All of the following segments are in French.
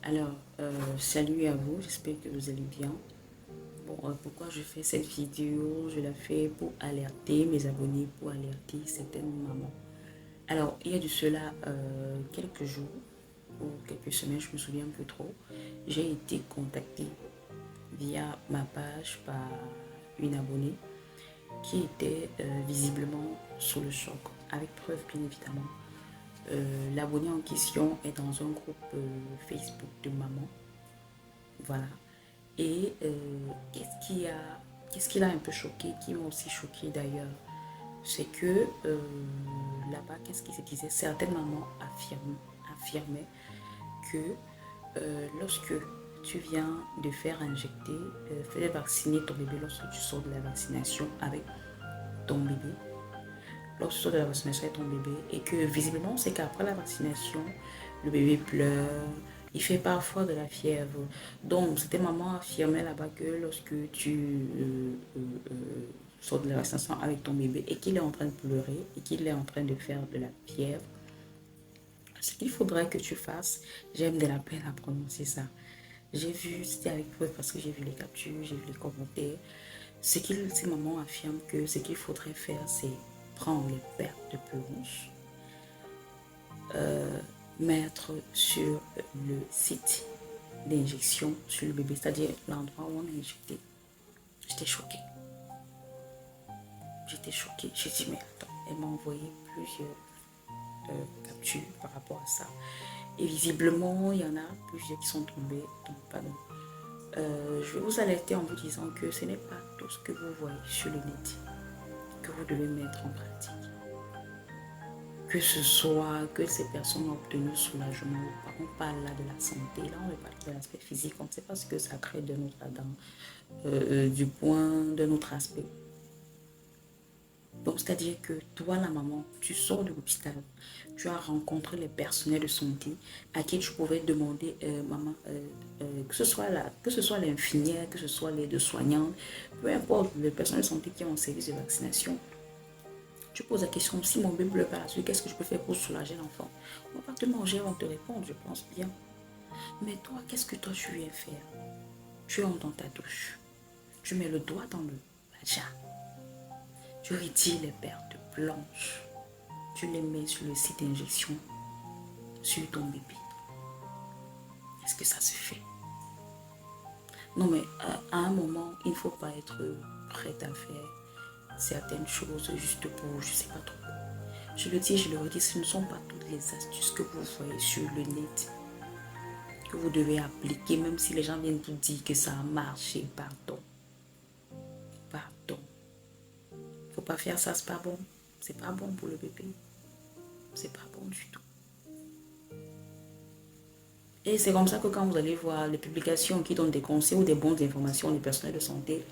Alors, salut à vous, j'espère que vous allez bien. Bon, pourquoi je fais cette vidéo? Je la fais pour alerter mes abonnés, pour alerter certaines mamans. Alors, il y a de cela quelques jours ou quelques semaines, je me souviens un peu trop, j'ai été contactée via ma page par une abonnée qui était visiblement sous le choc, avec preuve bien évidemment. L'abonné en question est dans un groupe Facebook de mamans. Voilà. Et qu'est-ce qui l'a un peu choqué, qui m'a aussi choqué d'ailleurs, c'est que là-bas, qu'est-ce qui se disait? Certaines mamans affirmaient que lorsque tu viens de faire injecter, faire vacciner ton bébé lorsque tu sors de la vaccination avec ton bébé, lorsque tu sors de la vaccination avec ton bébé, et que visiblement, c'est qu'après la vaccination, le bébé pleure, il fait parfois de la fièvre. Donc, c'était maman affirmait là-bas que lorsque tu sors de la vaccination avec ton bébé et qu'il est en train de pleurer et qu'il est en train de faire de la fièvre, ce qu'il faudrait que tu fasses, j'aime de la peine à prononcer ça. J'ai vu, c'était avec preuve parce que j'ai vu les captures, j'ai vu les commentaires. Ces mamans affirment que ce qu'il faudrait faire, c'est prendre les pertes de peluche, mettre sur le site d'injection sur le bébé, c'est-à-dire l'endroit où on a injecté. J'étais choquée. J'étais choquée. J'ai dit, mais attends, elle m'a envoyé plusieurs captures par rapport à ça. Et visiblement, il y en a plusieurs qui sont tombés. Donc, pardon. Je vais vous alerter en vous disant que ce n'est pas tout ce que vous voyez sur le net que vous devez mettre en pratique. Que ce soit que ces personnes ont obtenu soulagement ou pas. On parle là de la santé, là on ne parle pas de l'aspect physique, on ne sait pas ce que ça crée de notre du point de notre aspect. Donc c'est-à-dire que toi la maman, tu sors de l'hôpital, tu as rencontré les personnels de santé à qui tu pouvais demander, maman, que ce soit l'infirmière, que ce soit les deux soignantes, peu importe les personnels de santé qui ont un service de vaccination. Tu poses la question, si mon bébé pleure par la suite, qu'est-ce que je peux faire pour soulager l'enfant? On va pas te manger, on te répondre, je pense bien. Mais toi, qu'est-ce que toi tu viens faire? Tu entres dans ta douche, tu mets le doigt dans le vagin, tu retires les pertes blanches, tu les mets sur le site d'injection, sur ton bébé. Est-ce que ça se fait? Non, mais à un moment, il ne faut pas être prête à faire certaines choses juste pour, je ne sais pas trop. Je le dis et je le redis, ce ne sont pas toutes les astuces que vous voyez sur le net que vous devez appliquer, même si les gens viennent vous dire que ça a marché. Pardon. Pardon. Faut pas faire ça, c'est pas bon. C'est pas bon pour le bébé. C'est pas bon du tout. Et c'est comme ça que quand vous allez voir les publications qui donnent des conseils ou des bonnes informations des personnels de santé,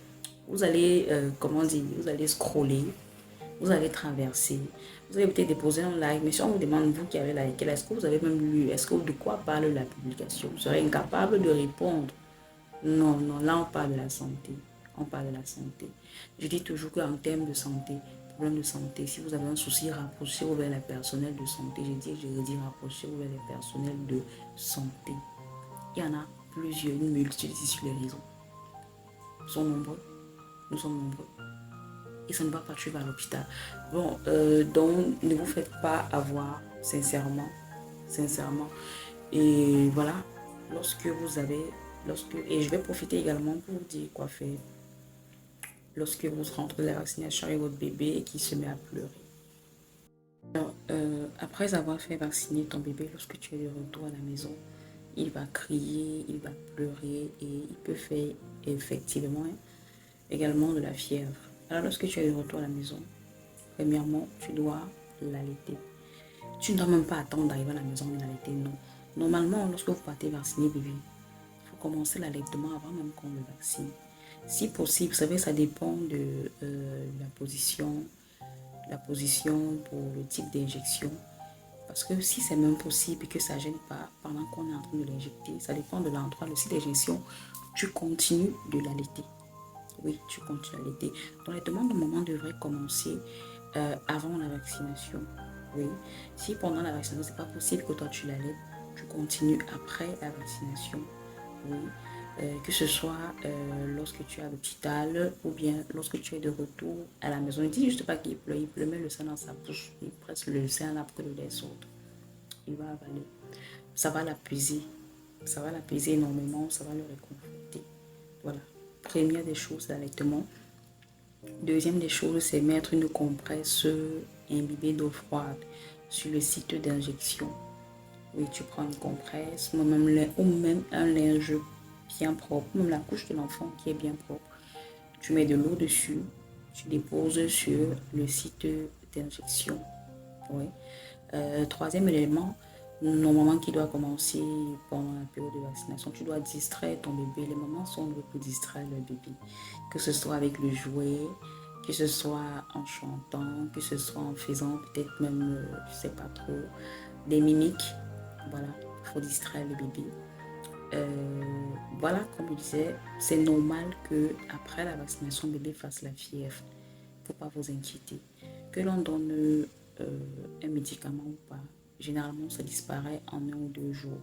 vous allez, comment dire, vous allez scroller, vous allez traverser, vous allez peut-être déposer un like, mais si on vous demande, vous qui avez liké, est-ce que vous avez même lu, est-ce que de quoi parle la publication? Vous serez incapable de répondre. Non, non, là on parle de la santé. On parle de la santé. Je dis toujours qu'en termes de santé, problème de santé, si vous avez un souci, rapprochez-vous vers les personnels de santé. Je redis, rapprochez-vous vers les personnels de santé. Il y en a plusieurs, une multitude ici sur les réseaux. Ils sont nombreux. Nous sommes nombreux. Et ça ne va pas, tu vas à l'hôpital. Bon, donc ne vous faites pas avoir, sincèrement. Sincèrement. Et voilà, lorsque vous avez et je vais profiter également pour vous dire quoi faire lorsque vous rentrez de la vaccination avec votre bébé et qu'il se met à pleurer. Alors, après avoir fait vacciner ton bébé, lorsque tu es de retour à la maison, il va crier, il va pleurer et il peut faire effectivement également de la fièvre. Alors, lorsque tu es de retour à la maison, premièrement, tu dois l'allaiter. Tu ne dois même pas attendre d'arriver à la maison et l'allaiter, non. Normalement, lorsque vous partez vacciner bébé, il faut commencer l'allaitement avant même qu'on le vaccine. Si possible, vous savez, ça dépend de la position pour le type d'injection. Parce que si c'est même possible et que ça ne gêne pas pendant qu'on est en train de l'injecter, ça dépend de l'endroit, le site d'injection, tu continues de l'allaiter. Oui, tu continues à l'allaiter. Donc, l'allaitement, normalement, devrait commencer avant la vaccination. Oui. Si pendant la vaccination, c'est pas possible que toi tu l'allaites, tu continues après la vaccination. Oui. Que ce soit lorsque tu es à l'hôpital ou bien lorsque tu es de retour à la maison. Il dit juste pas qu'il pleure, il pleure, met le sein dans sa bouche, il presse le sein là pour que le lait sorte. Il va avaler. Ça va l'apaiser. Ça va l'apaiser énormément, ça va le réconforter. Voilà. Première des choses, l'allaitement. Deuxième des choses, c'est mettre une compresse imbibée d'eau froide sur le site d'injection. Oui, tu prends une compresse, ou même un linge bien propre, même la couche de l'enfant qui est bien propre. Tu mets de l'eau dessus, tu déposes sur le site d'injection. Oui. Troisième élément, normalement qui doit commencer pendant la période de vaccination, tu dois distraire ton bébé. Les mamans sont là pour distraire le bébé, que ce soit avec le jouet, que ce soit en chantant, que ce soit en faisant peut-être même, je sais pas trop, des mimiques. Voilà, il faut distraire le bébé. Voilà, comme je disais, c'est normal que après la vaccination, le bébé fasse la fièvre. Il ne faut pas vous inquiéter. Que l'on donne un médicament ou pas, généralement ça disparaît en 1 ou 2 jours.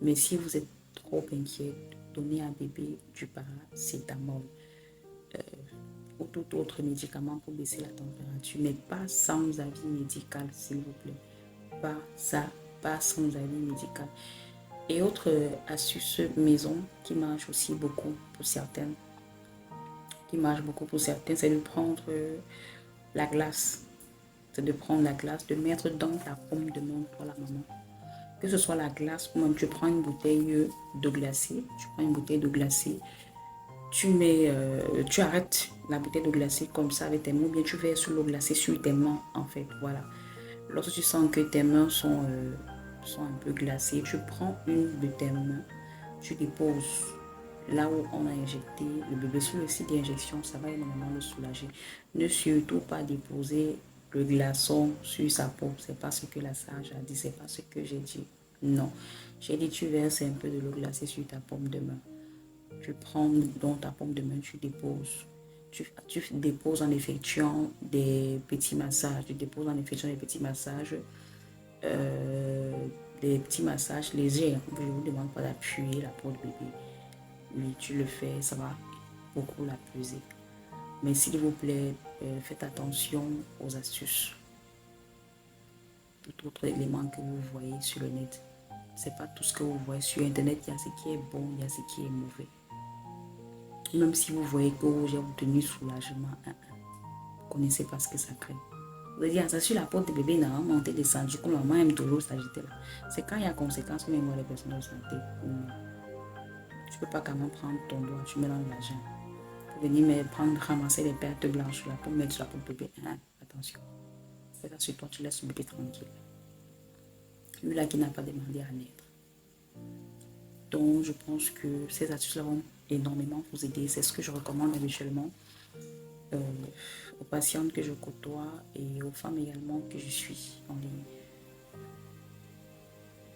Mais si vous êtes trop inquiet, donnez à bébé du paracétamol ou tout autre médicament pour baisser la température, mais pas sans avis médical, s'il vous plaît. Pas sans avis médical. Et autre astuce maison qui marche aussi beaucoup pour certaines, c'est de prendre la glace. C'est de prendre la glace, de mettre dans ta paume de main pour la maman. Que ce soit la glace ou même tu prends une bouteille d'eau glacée, tu arrêtes la bouteille d'eau glacée comme ça avec tes mains, ou bien tu verses l'eau glacée sur tes mains en fait, voilà. Lorsque tu sens que tes mains sont un peu glacées, tu prends une de tes mains, tu déposes là où on a injecté le bébé sur le site d'injection, ça va énormément le soulager. Ne surtout pas déposer le glaçon sur sa peau, c'est pas ce que la sage a dit, c'est pas ce que j'ai dit. Non, j'ai dit tu verses un peu de l'eau glacée sur ta paume de main. Tu prends dans ta paume de main, tu déposes. Tu déposes en effectuant des petits massages. Des petits massages légers. Je ne vous demande pas d'appuyer la peau de bébé. Oui, tu le fais, ça va beaucoup l'apaiser. Mais s'il vous plaît, faites attention aux astuces. Tout autre élément que vous voyez sur le net. C'est pas tout ce que vous voyez sur Internet. Il y a ce qui est bon, il y a ce qui est mauvais. Même si vous voyez que j'ai obtenu soulagement, vous ne connaissez pas ce que ça crée. Vous allez dire, ça sur la porte de bébé, n'a monté, descendu, comme la maman aime toujours s'agiter là. C'est quand il y a conséquences, même moi, les personnes de santé. Tu ne peux pas quand même prendre ton doigt, tu mélanges l'argent. Pour venir ramasser les pertes blanches là, pour mettre sur la porte de bébé. Attention. Fais ça sur toi, tu laisses le bébé tranquille. Lui là qui n'a pas demandé à naître. Donc, je pense que ces astuces-là vont énormément vous aider. C'est ce que je recommande habituellement aux patientes que je côtoie et aux femmes également que je suis en ligne.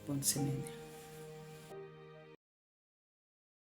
Bonne semaine.